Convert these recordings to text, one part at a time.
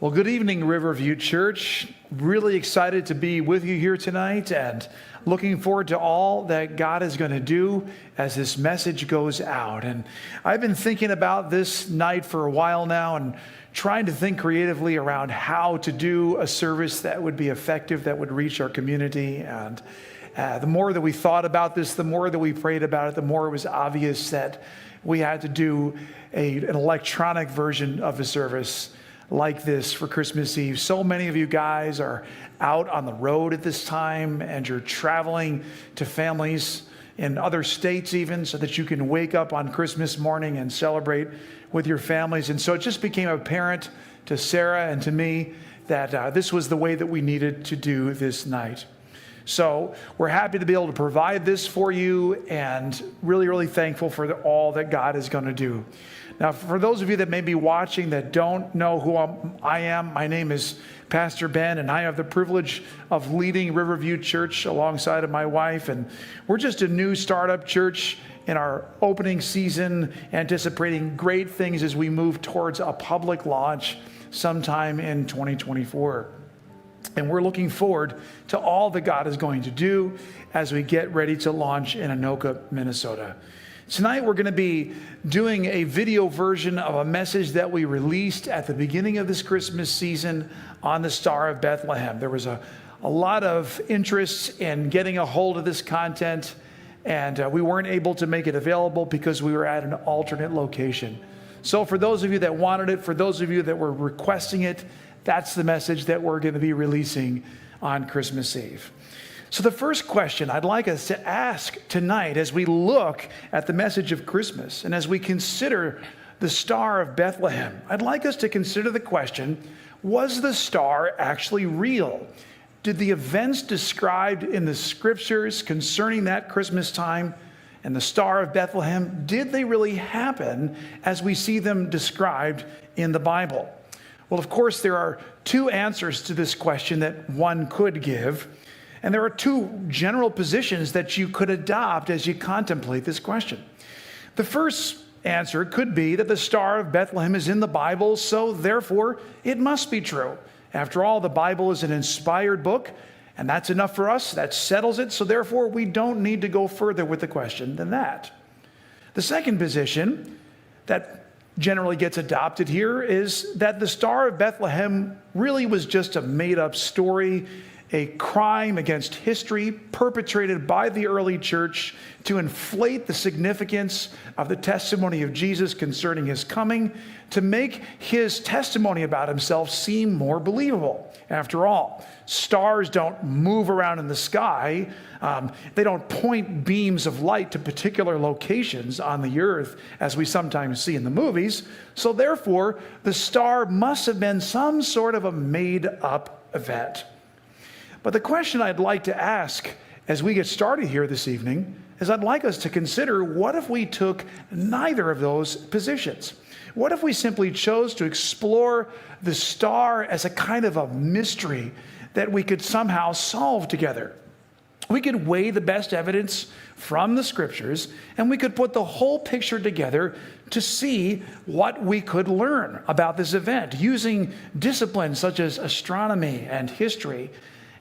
Well, good evening, Riverview Church. Really excited to be with you here tonight and looking forward to all that God is going to do as this message goes out. And I've been thinking about this night for a while now and trying to think creatively around how to do a service that would be effective, that would reach our community. And the more that we thought about this, the more that we prayed about it, the more it was obvious that we had to do an electronic version of a service like this for Christmas Eve. So many of you guys are out on the road at this time and you're traveling to families in other states even so that you can wake up on Christmas morning and celebrate with your families. And so it just became apparent to Sarah and to me that this was the way that we needed to do this night. So we're happy to be able to provide this for you and really, really thankful for all that God is going to do. Now, for those of you that may be watching that don't know who I am, my name is Pastor Ben, and I have the privilege of leading Riverview Church alongside of my wife. And we're just a new startup church in our opening season, anticipating great things as we move towards a public launch sometime in 2024. And we're looking forward to all that God is going to do as we get ready to launch in Anoka, Minnesota. Tonight, we're going to be doing a video version of a message that we released at the beginning of this Christmas season on the Star of Bethlehem. There was a lot of interest in getting a hold of this content, and we weren't able to make it available because we were at an alternate location. So for those of you that wanted it, for those of you that were requesting it, that's the message that we're going to be releasing on Christmas Eve. So the first question I'd like us to ask tonight as we look at the message of Christmas and as we consider the Star of Bethlehem, I'd like us to consider the question, was the star actually real? Did the events described in the scriptures concerning that Christmas time and the Star of Bethlehem, did they really happen as we see them described in the Bible? Well, of course, there are two answers to this question that one could give. And there are two general positions that you could adopt as you contemplate this question. The first answer could be that the Star of Bethlehem is in the Bible, so therefore it must be true. After all, the Bible is an inspired book, and that's enough for us. That settles it, so therefore we don't need to go further with the question than that. The second position that generally gets adopted here is that the Star of Bethlehem really was just a made-up story, a crime against history perpetrated by the early church to inflate the significance of the testimony of Jesus concerning his coming, to make his testimony about himself seem more believable. After all, stars don't move around in the sky. They don't point beams of light to particular locations on the earth as we sometimes see in the movies. So therefore, the star must have been some sort of a made-up event. But the question I'd like to ask as we get started here this evening is I'd like us to consider, what if we took neither of those positions? What if we simply chose to explore the star as a kind of a mystery that we could somehow solve together? We could weigh the best evidence from the scriptures, and we could put the whole picture together to see what we could learn about this event using disciplines such as astronomy and history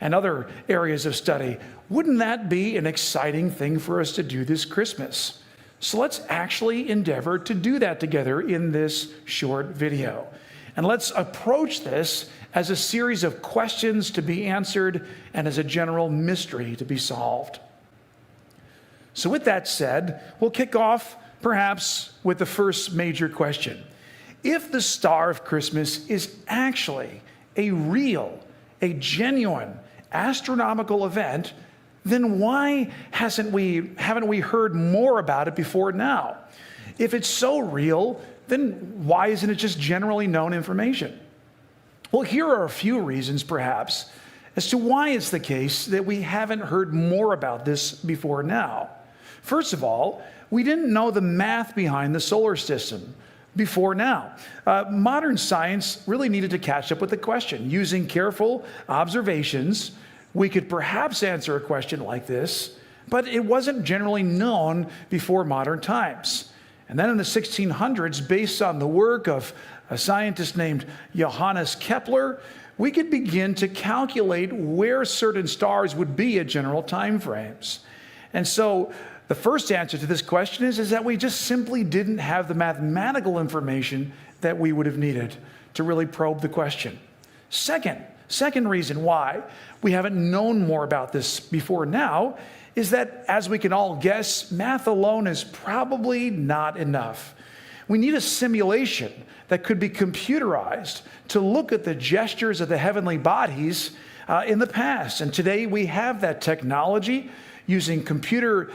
and other areas of study. Wouldn't that be an exciting thing for us to do this Christmas? So let's actually endeavor to do that together in this short video. And let's approach this as a series of questions to be answered and as a general mystery to be solved. So with that said, we'll kick off perhaps with the first major question. If the Star of Christmas is actually a real, a genuine, astronomical event, then why haven't we heard more about it before now? If it's so real, then why isn't it just generally known information? Well, here are a few reasons, perhaps, as to why it's the case that we haven't heard more about this before now. First of all, we didn't know the math behind the solar system before now. Modern science really needed to catch up with the question. Using careful observations, we could perhaps answer a question like this, but it wasn't generally known before modern times. And then in the 1600s, based on the work of a scientist named Johannes Kepler, we could begin to calculate where certain stars would be at general time frames. And so the first answer to this question is that we just simply didn't have the mathematical information that we would have needed to really probe the question. Second reason why we haven't known more about this before now is that, as we can all guess, math alone is probably not enough. We need a simulation that could be computerized to look at the gestures of the heavenly bodies in the past. And today we have that technology. Using computer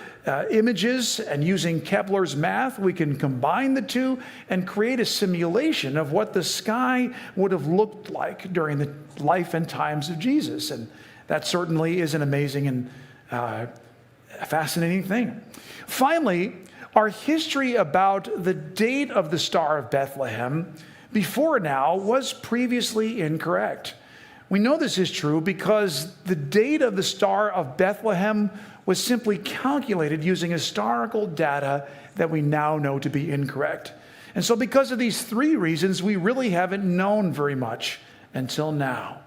images and using Kepler's math, we can combine the two and create a simulation of what the sky would have looked like during the life and times of Jesus. And that certainly is an amazing and fascinating thing. Finally, our history about the date of the Star of Bethlehem before now was previously incorrect. We know this is true because the date of the Star of Bethlehem was simply calculated using historical data that we now know to be incorrect. And so because of these three reasons, we really haven't known very much until now.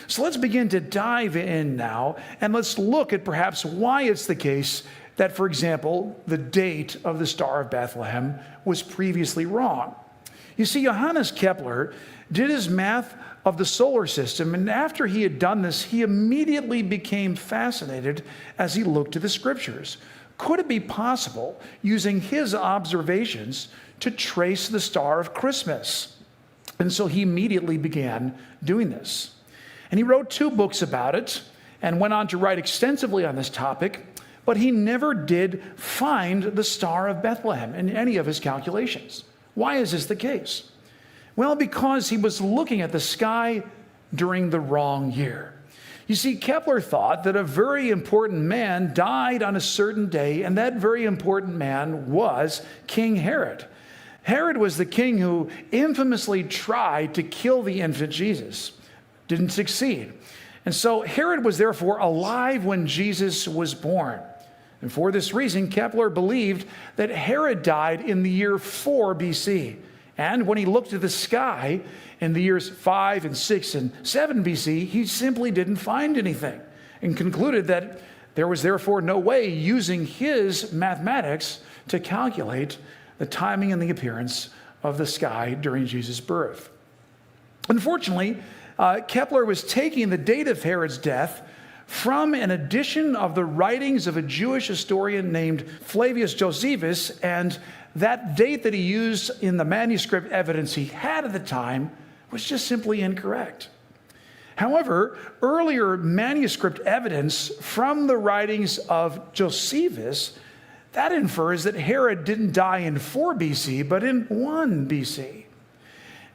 So let's begin to dive in now, and let's look at perhaps why it's the case that, for example, the date of the Star of Bethlehem was previously wrong. You see, Johannes Kepler did his math of the solar system, and after he had done this, he immediately became fascinated as he looked to the scriptures. Could it be possible, using his observations, to trace the star of Christmas? And so he immediately began doing this. And he wrote 2 books about it and went on to write extensively on this topic, but he never did find the Star of Bethlehem in any of his calculations. Why is this the case? Well, because he was looking at the sky during the wrong year. You see, Kepler thought that a very important man died on a certain day, and that very important man was King Herod. Herod was the king who infamously tried to kill the infant Jesus. Didn't succeed. And so Herod was therefore alive when Jesus was born. And for this reason, Kepler believed that Herod died in the year 4 BC. And when he looked at the sky in the years 5 and 6 and 7 BC, he simply didn't find anything and concluded that there was therefore no way using his mathematics to calculate the timing and the appearance of the sky during Jesus' birth. Unfortunately, Kepler was taking the date of Herod's death from an edition of the writings of a Jewish historian named Flavius Josephus, and that date that he used in the manuscript evidence he had at the time was just simply incorrect. However, earlier manuscript evidence from the writings of Josephus, that infers that Herod didn't die in 4 BC, but in 1 BC.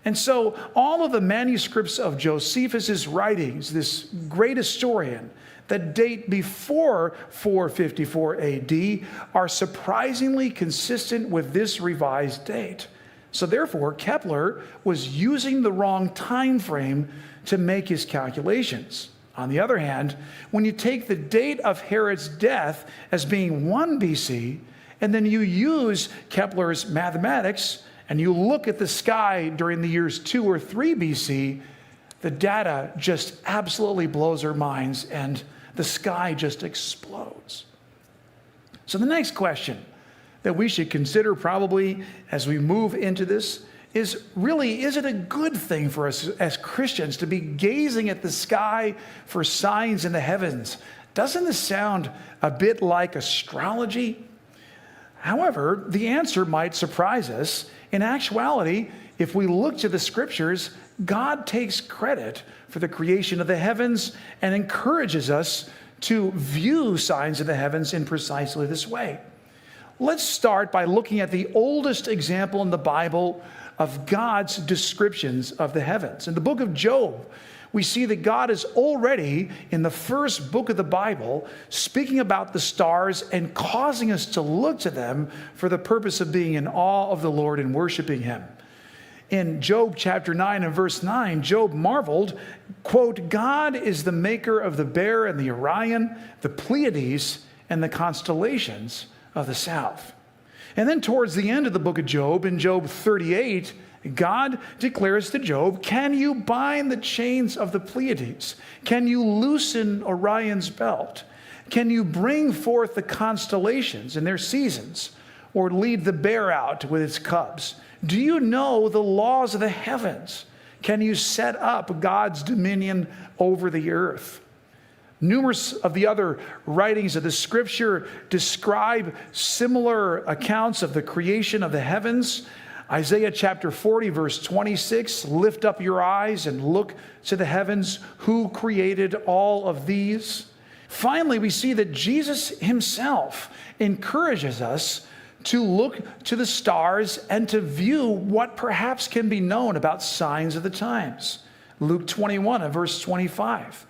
And so all of the manuscripts of Josephus's writings, this great historian, that date before 454 AD, are surprisingly consistent with this revised date. So therefore, Kepler was using the wrong time frame to make his calculations. On the other hand, when you take the date of Herod's death as being 1 BC, and then you use Kepler's mathematics, and you look at the sky during the years 2 or 3 BC, the data just absolutely blows our minds, and the sky just explodes. So the next question that we should consider probably as we move into this is really, is it a good thing for us as Christians to be gazing at the sky for signs in the heavens? Doesn't this sound a bit like astrology? However, the answer might surprise us. In actuality, if we look to the scriptures, God takes credit for the creation of the heavens and encourages us to view signs in the heavens in precisely this way. Let's start by looking at the oldest example in the Bible of God's descriptions of the heavens. In the book of Job, we see that God is already, in the first book of the Bible, speaking about the stars and causing us to look to them for the purpose of being in awe of the Lord and worshiping Him. In Job chapter 9 and verse 9, Job marveled, quote, "God is the maker of the Bear and the Orion, the Pleiades, and the constellations of the south." And then towards the end of the book of Job, in Job 38 God declares to Job, can you bind the chains of the Pleiades? Can you loosen Orion's belt? Can you bring forth the constellations in their seasons, or lead the bear out with its cubs? Do you know the laws of the heavens? Can you set up God's dominion over the earth? Numerous of the other writings of the scripture describe similar accounts of the creation of the heavens. Isaiah chapter 40, verse 26, lift up your eyes and look to the heavens. Who created all of these? Finally, we see that Jesus himself encourages us to look to the stars and to view what perhaps can be known about signs of the times. Luke 21 and verse 25.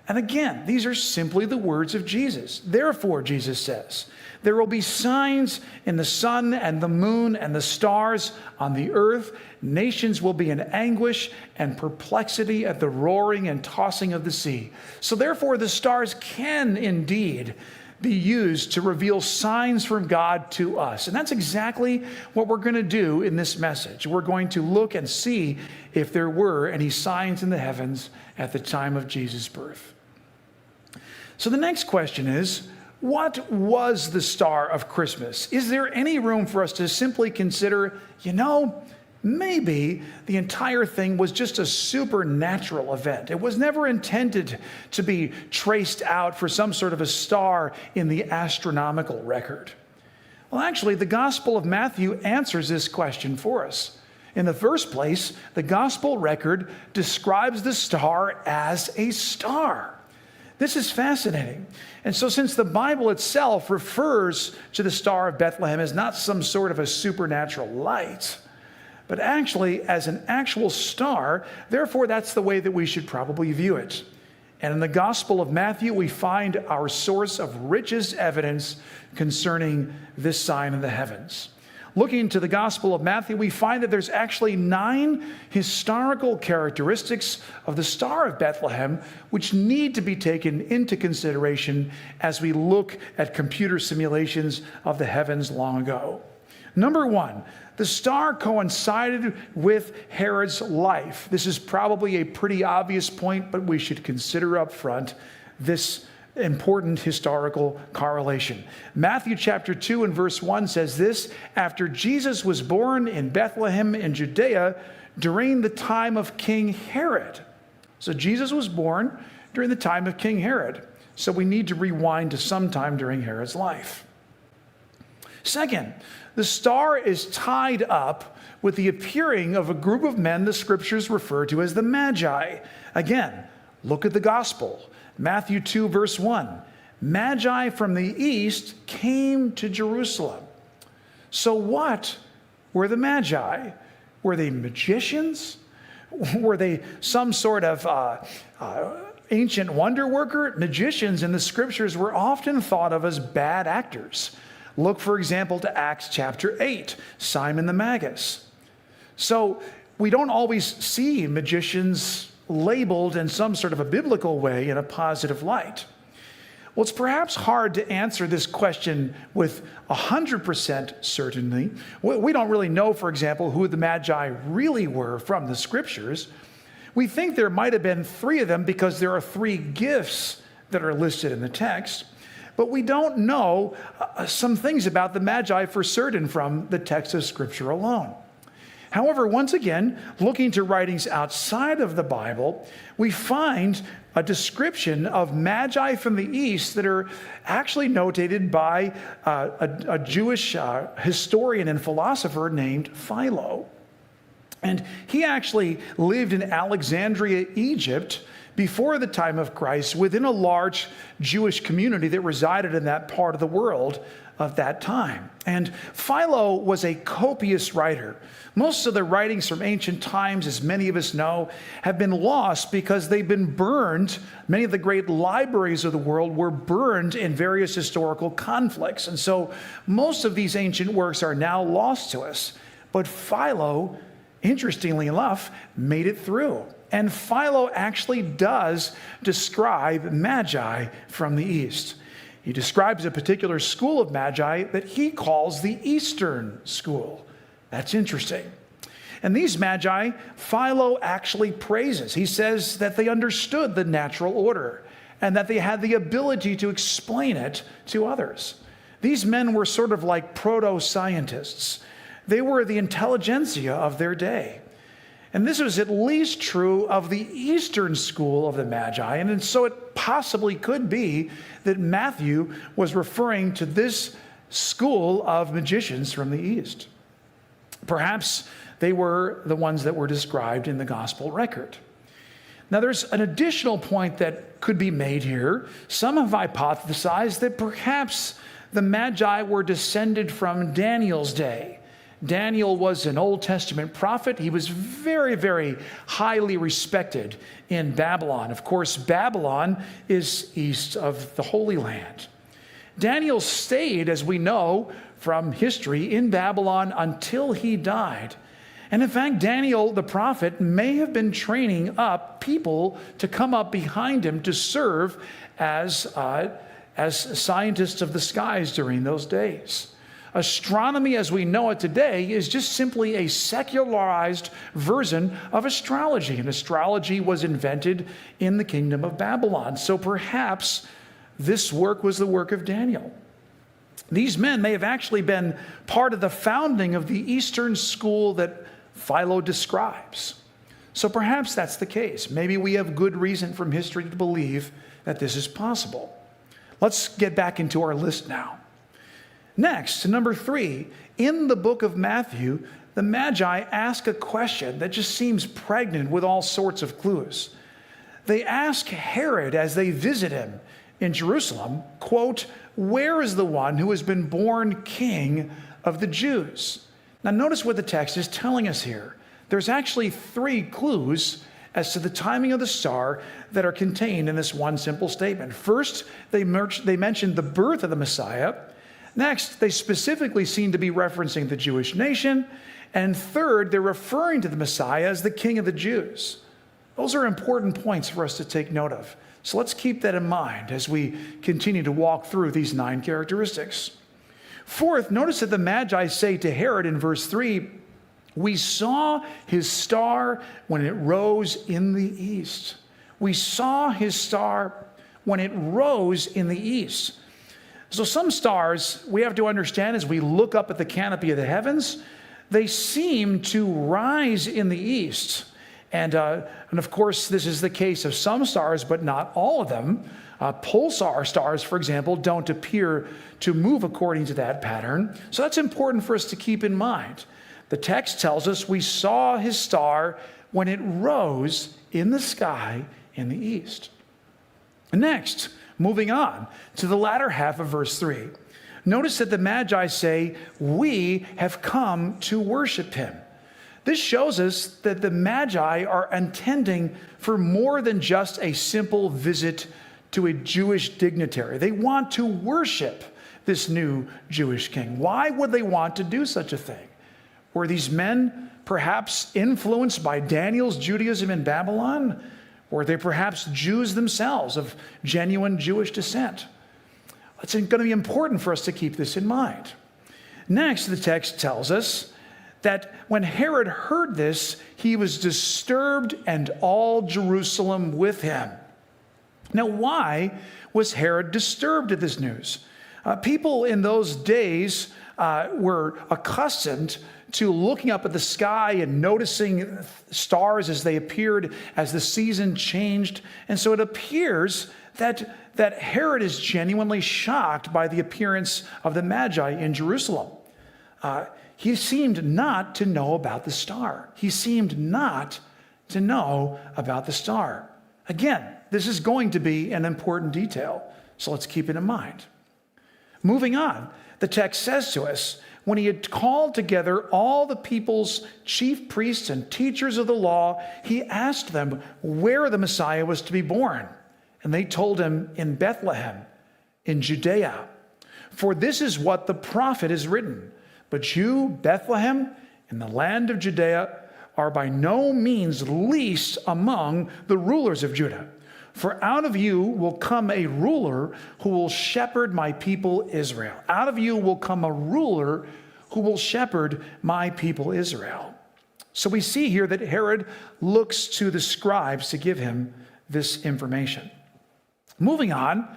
And again, these are simply the words of Jesus. Therefore, Jesus says, there will be signs in the sun and the moon and the stars on the earth. Nations will be in anguish and perplexity at the roaring and tossing of the sea. So therefore, the stars can indeed be used to reveal signs from God to us. And that's exactly what we're going to do in this message. We're going to look and see if there were any signs in the heavens at the time of Jesus' birth. So the next question is, what was the star of Christmas? Is there any room for us to simply consider, maybe the entire thing was just a supernatural event? It was never intended to be traced out for some sort of a star in the astronomical record. Well, actually, the Gospel of Matthew answers this question for us. In the first place, the Gospel record describes the star as a star. This is fascinating. And so since the Bible itself refers to the Star of Bethlehem as not some sort of a supernatural light, but actually as an actual star, therefore that's the way that we should probably view it. And in the Gospel of Matthew, we find our source of richest evidence concerning this sign in the heavens. Looking to the Gospel of Matthew, we find that there's actually 9 historical characteristics of the Star of Bethlehem which need to be taken into consideration as we look at computer simulations of the heavens long ago. Number 1, the star coincided with Herod's life. This is probably a pretty obvious point, but we should consider up front this important historical correlation. Matthew chapter 2 and verse 1 says this, after Jesus was born in Bethlehem in Judea during the time of King Herod. So Jesus was born during the time of King Herod. So we need to rewind to sometime during Herod's life. Second, the star is tied up with the appearing of a group of men the scriptures refer to as the Magi. Again, look at the gospel. Matthew 2, verse 1. Magi from the east came to Jerusalem. So what were the Magi? Were they magicians? Were they some sort of ancient wonder worker? Magicians in the scriptures were often thought of as bad actors. Look, for example, to Acts chapter 8, Simon the Magus. So we don't always see magicians labeled in some sort of a biblical way in a positive light. Well, it's perhaps hard to answer this question with 100% certainty. We don't really know, for example, who the Magi really were from the scriptures. We think there might have been 3 of them because there are 3 gifts that are listed in the text. But we don't know some things about the Magi for certain from the text of Scripture alone. However, once again, looking to writings outside of the Bible, we find a description of Magi from the east that are actually notated by a Jewish historian and philosopher named Philo. And he actually lived in Alexandria, Egypt, before the time of Christ, within a large Jewish community that resided in that part of the world of that time. And Philo was a copious writer. Most of the writings from ancient times, as many of us know, have been lost because they've been burned. Many of the great libraries of the world were burned in various historical conflicts. And so most of these ancient works are now lost to us. But Philo, interestingly enough, made it through. And Philo actually does describe Magi from the East. He describes a particular school of Magi that he calls the Eastern School. That's interesting. And these magi, Philo actually praises. He says that they understood the natural order and that they had the ability to explain it to others. These men were sort of like proto-scientists. They were the intelligentsia of their day. And this was at least true of the Eastern school of the Magi, and so it possibly could be that Matthew was referring to this school of magicians from the East. Perhaps they were the ones that were described in the gospel record. Now, there's an additional point that could be made here. Some have hypothesized that perhaps the Magi were descended from Daniel's day. Daniel was an Old Testament prophet. He was very, very highly respected in Babylon. Of course, Babylon is east of the Holy Land. Daniel stayed, as we know from history, in Babylon until he died. And in fact, Daniel the prophet may have been training up people to come up behind him to serve as scientists of the skies during those days. Astronomy as we know it today is just simply a secularized version of astrology, and astrology was invented in the kingdom of Babylon. So perhaps this work was the work of Daniel. These men may have actually been part of the founding of the Eastern school that Philo describes. So perhaps that's the case. Maybe we have good reason from history to believe that this is possible. Let's get back into our list now. Next, number 3, in the book of Matthew, the Magi ask a question that just seems pregnant with all sorts of clues. They ask Herod as they visit him in Jerusalem, quote, "Where is the one who has been born king of the Jews?" Now notice what the text is telling us here. There's actually 3 clues as to the timing of the star that are contained in this one simple statement. First, they mention the birth of the Messiah. Next, they specifically seem to be referencing the Jewish nation. And third, they're referring to the Messiah as the King of the Jews. Those are important points for us to take note of. So let's keep that in mind as we continue to walk through these 9 characteristics. Fourth, notice that the Magi say to Herod in verse 3, "We saw his star when it rose in the east." We saw his star when it rose in the east. So some stars, we have to understand as we look up at the canopy of the heavens, they seem to rise in the east. And of course, this is the case of some stars, but not all of them. Pulsar stars, for example, don't appear to move according to that pattern. So that's important for us to keep in mind. The text tells us we saw his star when it rose in the sky in the east. Next, moving on to the latter half of verse 3. Notice that the Magi say, "We have come to worship him." This shows us that the Magi are intending for more than just a simple visit to a Jewish dignitary. They want to worship this new Jewish king. Why would they want to do such a thing? Were these men perhaps influenced by Daniel's Judaism in Babylon? Were they perhaps Jews themselves of genuine Jewish descent? It's going to be important for us to keep this in mind. Next, the text tells us that when Herod heard this, he was disturbed and all Jerusalem with him. Now, why was Herod disturbed at this news? People in those days were accustomed to looking up at the sky and noticing stars as they appeared as the season changed. And so it appears that Herod is genuinely shocked by the appearance of the Magi in Jerusalem. He seemed not to know about the star. He seemed not to know about the star. Again, this is going to be an important detail, so let's keep it in mind. Moving on, the text says to us, when he had called together all the people's chief priests and teachers of the law, he asked them where the Messiah was to be born. And they told him, in Bethlehem, in Judea. For this is what the prophet has written. But you, Bethlehem, in the land of Judea, are by no means least among the rulers of Judah. For out of you will come a ruler who will shepherd my people Israel. Out of you will come a ruler who will shepherd my people Israel. So we see here that Herod looks to the scribes to give him this information. Moving on,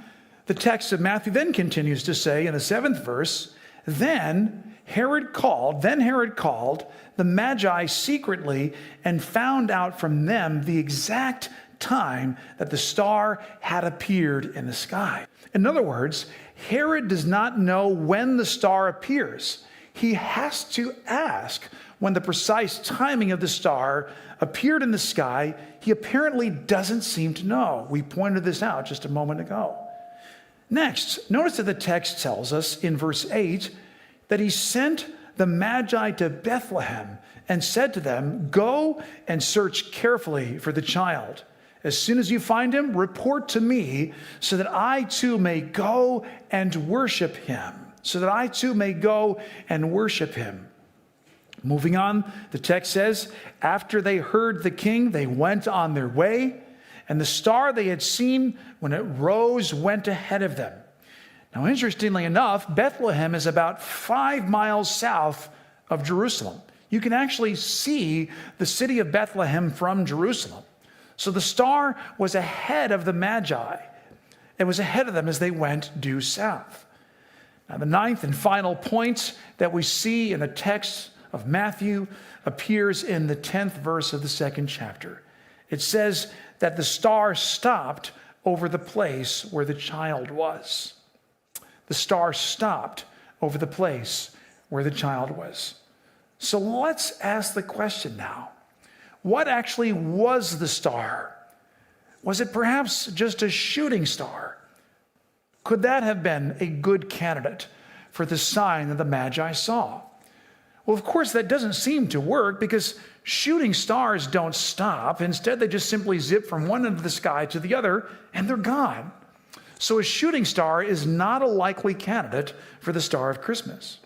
the text of Matthew then continues to say in the 7th verse, Then Herod called the Magi secretly and found out from them the exact time that the star had appeared in the sky. In other words, Herod does not know when the star appears. He has to ask when the precise timing of the star appeared in the sky. He apparently doesn't seem to know. We pointed this out just a moment ago. Next, notice that the text tells us in verse 8 that he sent the Magi to Bethlehem and said to them, Go and search carefully for the child. As soon as you find him, report to me so that I too may go and worship him. Moving on, the text says, After they heard the king, they went on their way, and the star they had seen when it rose went ahead of them. Now, interestingly enough, Bethlehem is about 5 miles south of Jerusalem. You can actually see the city of Bethlehem from Jerusalem. So the star was ahead of the Magi. It was ahead of them as they went due south. Now, the 9th and final point that we see in the text of Matthew appears in the 10th verse of the 2nd chapter. It says that the star stopped over the place where the child was. The star stopped over the place where the child was. So let's ask the question now. What actually was the star? Was it perhaps just a shooting star? Could that have been a good candidate for the sign that the Magi saw? Well, of course, that doesn't seem to work because shooting stars don't stop. Instead, they just simply zip from one end of the sky to the other, and they're gone. So a shooting star is not a likely candidate for the star of Christmas.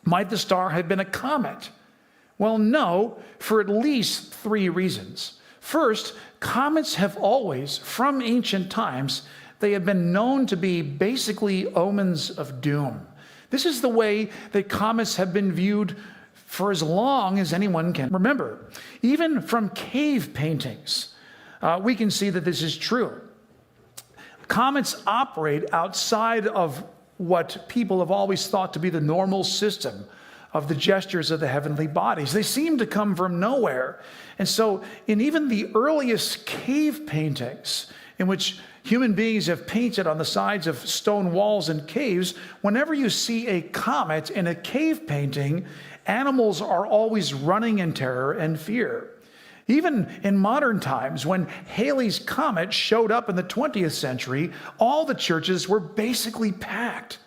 Might the star have been a comet? Well, no, for at least 3 reasons. First, comets have always, from ancient times, they have been known to be basically omens of doom. This is the way that comets have been viewed for as long as anyone can remember. Even from cave paintings, we can see that this is true. Comets operate outside of what people have always thought to be the normal system of the gestures of the heavenly bodies. They seem to come from nowhere. And so in even the earliest cave paintings in which human beings have painted on the sides of stone walls and caves, whenever you see a comet in a cave painting, animals are always running in terror and fear. Even in modern times, when Halley's Comet showed up in the 20th century, all the churches were basically packed.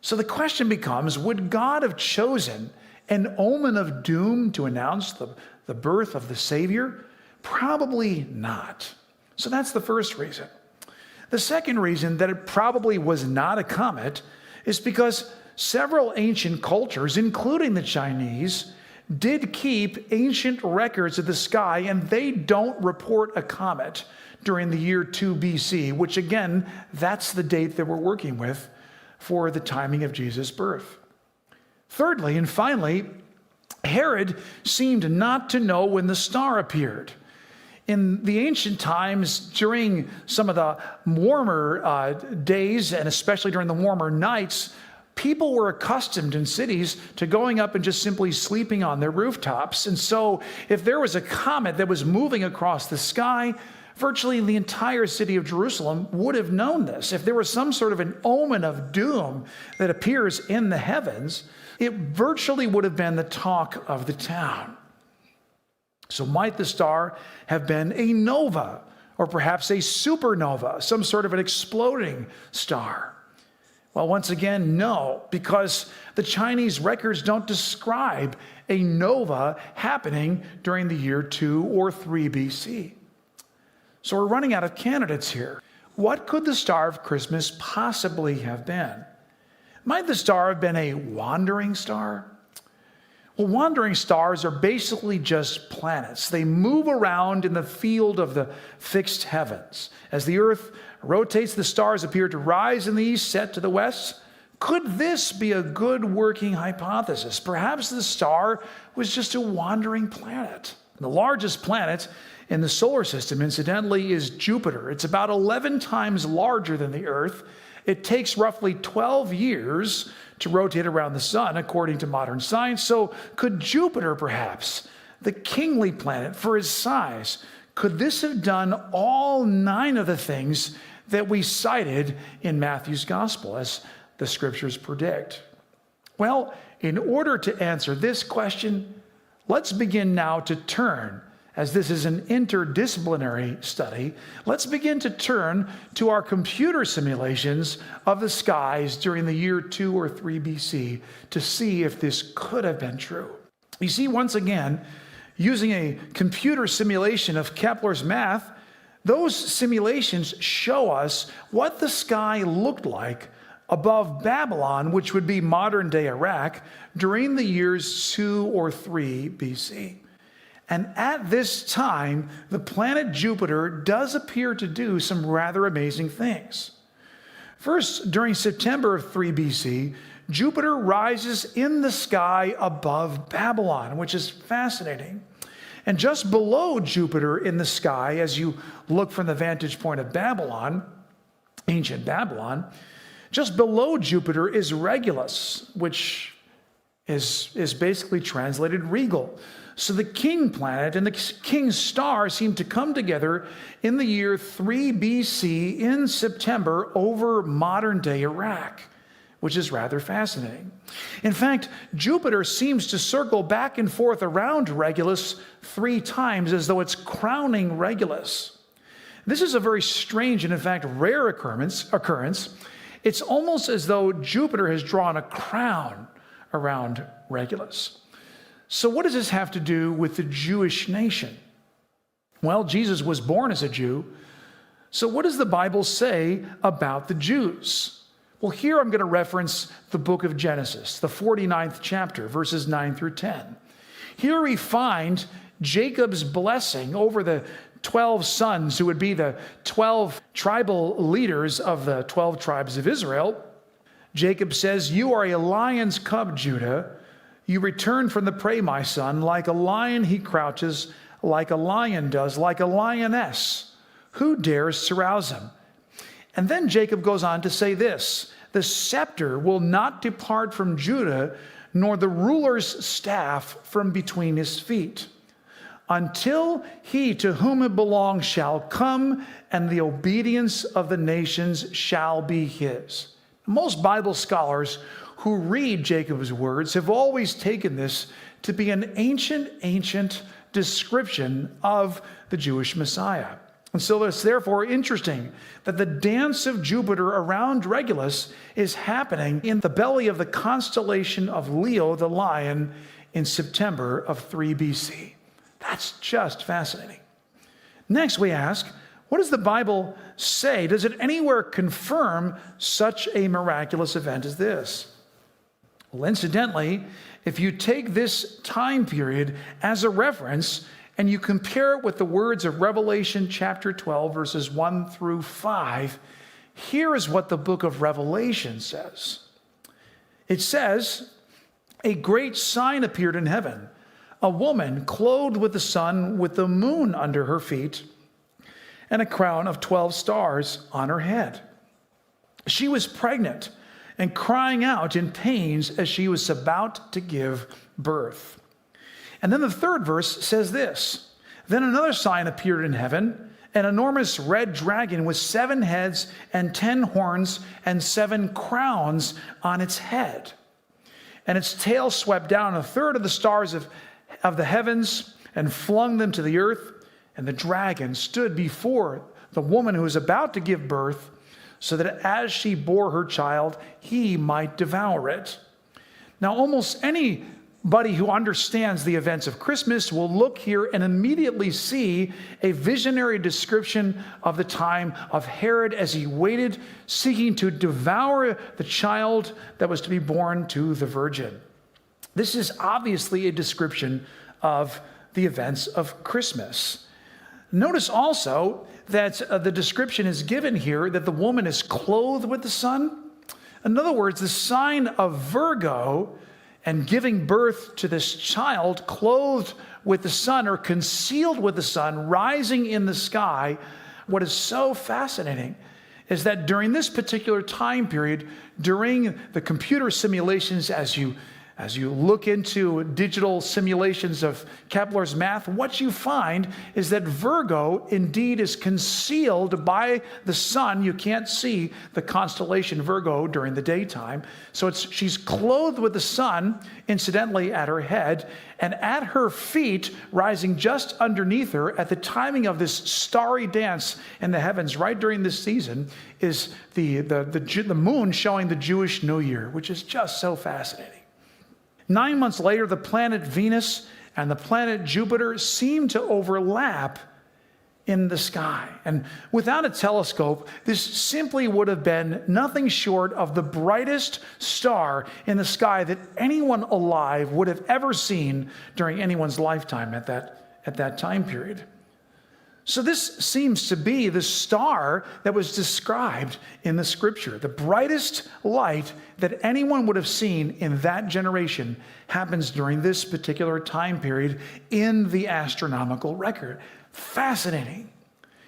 So the question becomes, would God have chosen an omen of doom to announce the birth of the Savior? Probably not. So that's the first reason. The second reason that it probably was not a comet is because several ancient cultures, including the Chinese, did keep ancient records of the sky, and they don't report a comet during the year 2 BC, which again, that's the date that we're working with for the timing of Jesus' birth. Thirdly, and finally, Herod seemed not to know when the star appeared. In the ancient times, during some of the warmer days, and especially during the warmer nights, people were accustomed in cities to going up and just simply sleeping on their rooftops. And so if there was a comet that was moving across the sky, virtually the entire city of Jerusalem would have known this. If there was some sort of an omen of doom that appears in the heavens, it virtually would have been the talk of the town. So might the star have been a nova, or perhaps a supernova, some sort of an exploding star? Well, once again, no, because the Chinese records don't describe a nova happening during the year 2 or 3 BC. So we're running out of candidates here. What could the star of Christmas possibly have been? Might the star have been a wandering star? Well, wandering stars are basically just planets. They move around in the field of the fixed heavens. As the earth rotates, the stars appear to rise in the east, set to the west, Could this be a good working hypothesis? Perhaps the star was just a wandering planet. The largest planet in the solar system, incidentally, is Jupiter. It's about 11 times larger than the Earth. It takes roughly 12 years to rotate around the sun, according to modern science. So could Jupiter, perhaps, the kingly planet for his size, could this have done all 9 of the things that we cited in Matthew's gospel, as the scriptures predict? Well, in order to answer this question, let's begin now to turn, as this is an interdisciplinary study, let's begin to turn to our computer simulations of the skies during the year 2 or 3 BC to see if this could have been true. You see, once again, using a computer simulation of Kepler's math, those simulations show us what the sky looked like above Babylon, which would be modern-day Iraq, during the years 2 or 3 BC. And at this time, the planet Jupiter does appear to do some rather amazing things. First, during September of 3 BC, Jupiter rises in the sky above Babylon, which is fascinating. And just below Jupiter in the sky, as you look from the vantage point of Babylon, ancient Babylon, just below Jupiter is Regulus, which is basically translated regal. So the king planet and the king star seem to come together in the year 3 BC in September over modern-day Iraq, which is rather fascinating. In fact, Jupiter seems to circle back and forth around Regulus 3 times as though it's crowning Regulus. This is a very strange and, in fact, rare occurrence. It's almost as though Jupiter has drawn a crown around Regulus. So what does this have to do with the Jewish nation? Well, Jesus was born as a Jew. So what does the Bible say about the Jews? Well, here I'm going to reference the book of Genesis, the 49th chapter, verses 9 through 10. Here we find Jacob's blessing over the 12 sons who would be the 12 tribal leaders of the 12 tribes of Israel. Jacob says, "You are a lion's cub, Judah. You return from the prey, my son. Like a lion he crouches, like a lion does, like a lioness. Who dares to rouse him?" And then Jacob goes on to say this, "The scepter will not depart from Judah, nor the ruler's staff from between his feet, until he to whom it belongs shall come, and the obedience of the nations shall be his." Most Bible scholars who read Jacob's words have always taken this to be an ancient description of the Jewish Messiah. And so it's therefore interesting that the dance of Jupiter around Regulus is happening in the belly of the constellation of Leo the lion in September of 3 BC. That's just fascinating. Next we ask, what does the Bible say? Does it anywhere confirm such a miraculous event as this? Well, incidentally, if you take this time period as a reference and you compare it with the words of Revelation chapter 12, verses 1 through 5, here is what the book of Revelation says. It says, "A great sign appeared in heaven, a woman clothed with the sun, with the moon under her feet, and a crown of 12 stars on her head. She was pregnant and crying out in pains as she was about to give birth." And then the third verse says this, "Then another sign appeared in heaven, an enormous red dragon with 7 heads and 10 horns and 7 crowns on its head. And its tail swept down a third of the stars of the heavens and flung them to the earth. And the dragon stood before the woman who was about to give birth, so that as she bore her child, he might devour it." Now, almost anybody who understands the events of Christmas will look here and immediately see a visionary description of the time of Herod as he waited, seeking to devour the child that was to be born to the virgin. This is obviously a description of the events of Christmas. Notice also that the description is given here that the woman is clothed with the sun. In other words, the sign of Virgo and giving birth to this child clothed with the sun or concealed with the sun, rising in the sky. What is so fascinating is that during this particular time period, during the computer simulations, as you look into digital simulations of Kepler's math, what you find is that Virgo indeed is concealed by the sun. You can't see the constellation Virgo during the daytime. So she's clothed with the sun, incidentally, at her head, and at her feet, rising just underneath her at the timing of this starry dance in the heavens right during this season, is the moon showing the Jewish New Year, which is just so fascinating. 9 months later, the planet Venus and the planet Jupiter seem to overlap in the sky. And without a telescope, this simply would have been nothing short of the brightest star in the sky that anyone alive would have ever seen during anyone's lifetime at that time period. So this seems to be the star that was described in the scripture. The brightest light that anyone would have seen in that generation happens during this particular time period in the astronomical record. Fascinating.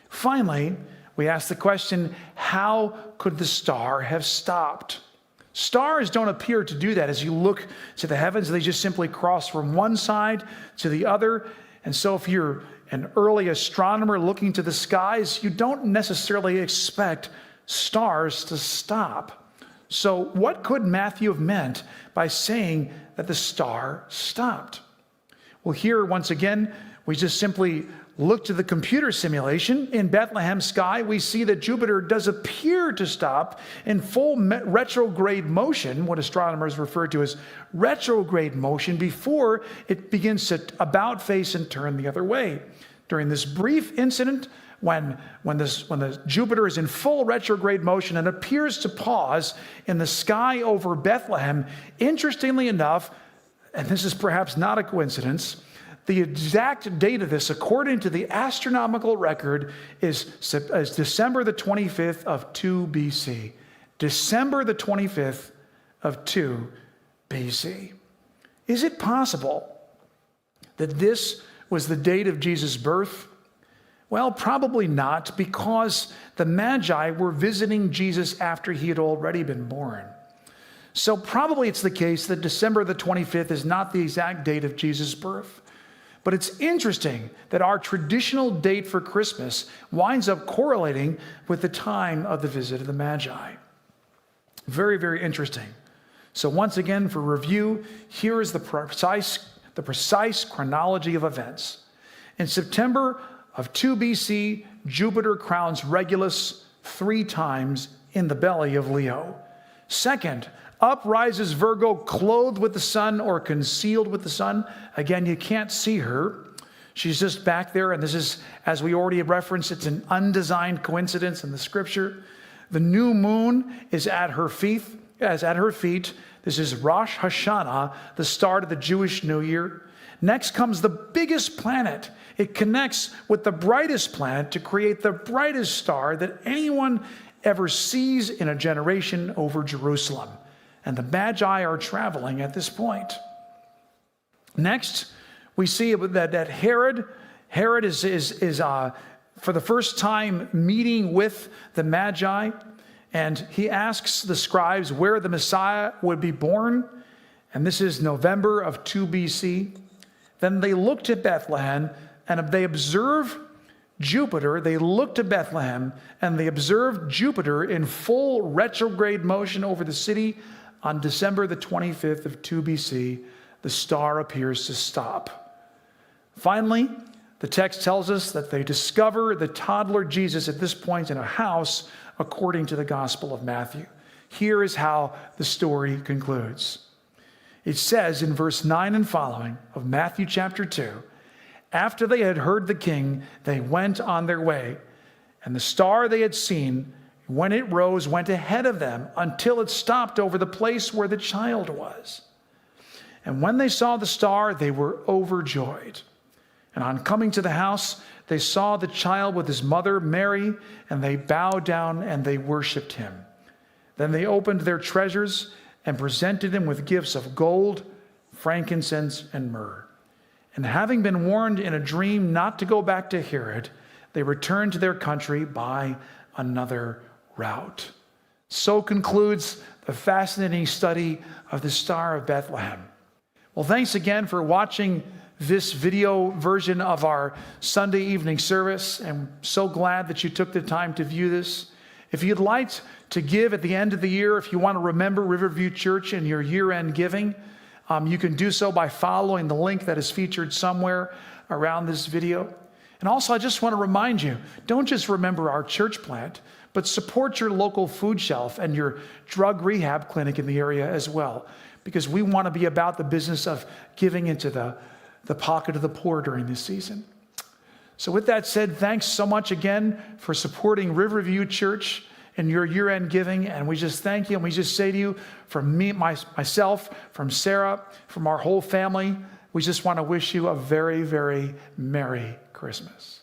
Finally, we ask the question, how could the star have stopped? Stars don't appear to do that. As you look to the heavens, they just simply cross from one side to the other. And so if you're an early astronomer looking to the skies, you don't necessarily expect stars to stop. So what could Matthew have meant by saying that the star stopped? Well, here, once again, we just simply look to the computer simulation. In Bethlehem's sky, we see that Jupiter does appear to stop in full retrograde motion, what astronomers refer to as retrograde motion, before it begins to about face and turn the other way. During this brief incident, when the Jupiter is in full retrograde motion and appears to pause in the sky over Bethlehem, interestingly enough, and this is perhaps not a coincidence, the exact date of this, according to the astronomical record, is December the 25th of 2 BC. December the 25th of 2 BC. Is it possible that this was the date of Jesus' birth? Well, probably not, because the Magi were visiting Jesus after he had already been born. So probably it's the case that December the 25th is not the exact date of Jesus' birth. But it's interesting that our traditional date for Christmas winds up correlating with the time of the visit of the Magi. Very, very interesting. So once again, for review, here is the precise chronology of events. In September of 2 BC, Jupiter crowns Regulus 3 times in the belly of Leo. Second, up rises Virgo, clothed with the sun or concealed with the sun. Again, you can't see her. She's just back there, and this is, as we already have referenced, it's an undesigned coincidence in the scripture. The new moon is at her feet. This is Rosh Hashanah, the start of the Jewish New Year. Next comes the biggest planet. It connects with the brightest planet to create the brightest star that anyone ever sees in a generation over Jerusalem. And the Magi are traveling at this point. Next, we see that Herod is for the first time meeting with the Magi, and he asks the scribes where the Messiah would be born. And this is November of 2 BC. Then they look to Bethlehem, and they observe Jupiter. They look to Bethlehem, and they observe Jupiter in full retrograde motion over the city. On December the 25th of 2 BC, the star appears to stop. Finally, the text tells us that they discover the toddler Jesus at this point in a house, according to the Gospel of Matthew. Here is how the story concludes. It says in verse 9 and following of Matthew chapter 2, after they had heard the king, they went on their way, and the star they had seen, when it rose, went ahead of them until it stopped over the place where the child was. And when they saw the star, they were overjoyed. And on coming to the house, they saw the child with his mother, Mary, and they bowed down and they worshiped him. Then they opened their treasures and presented him with gifts of gold, frankincense, and myrrh. And having been warned in a dream not to go back to Herod, they returned to their country by another route. So concludes the fascinating study of the Star of Bethlehem. Well, thanks again for watching this video version of our Sunday evening service. I'm so glad that you took the time to view this. If you'd like to give at the end of the year, if you want to remember Riverview Church in your year-end giving, you can do so by following the link that is featured somewhere around this video. And also, I just want to remind you, don't just remember our church plant, but support your local food shelf and your drug rehab clinic in the area as well, because we want to be about the business of giving into the pocket of the poor during this season. So with that said, thanks so much again for supporting Riverview Church in your year-end giving. And we just thank you. And we just say to you, from me, myself, from Sarah, from our whole family, we just want to wish you a very, very Merry Christmas.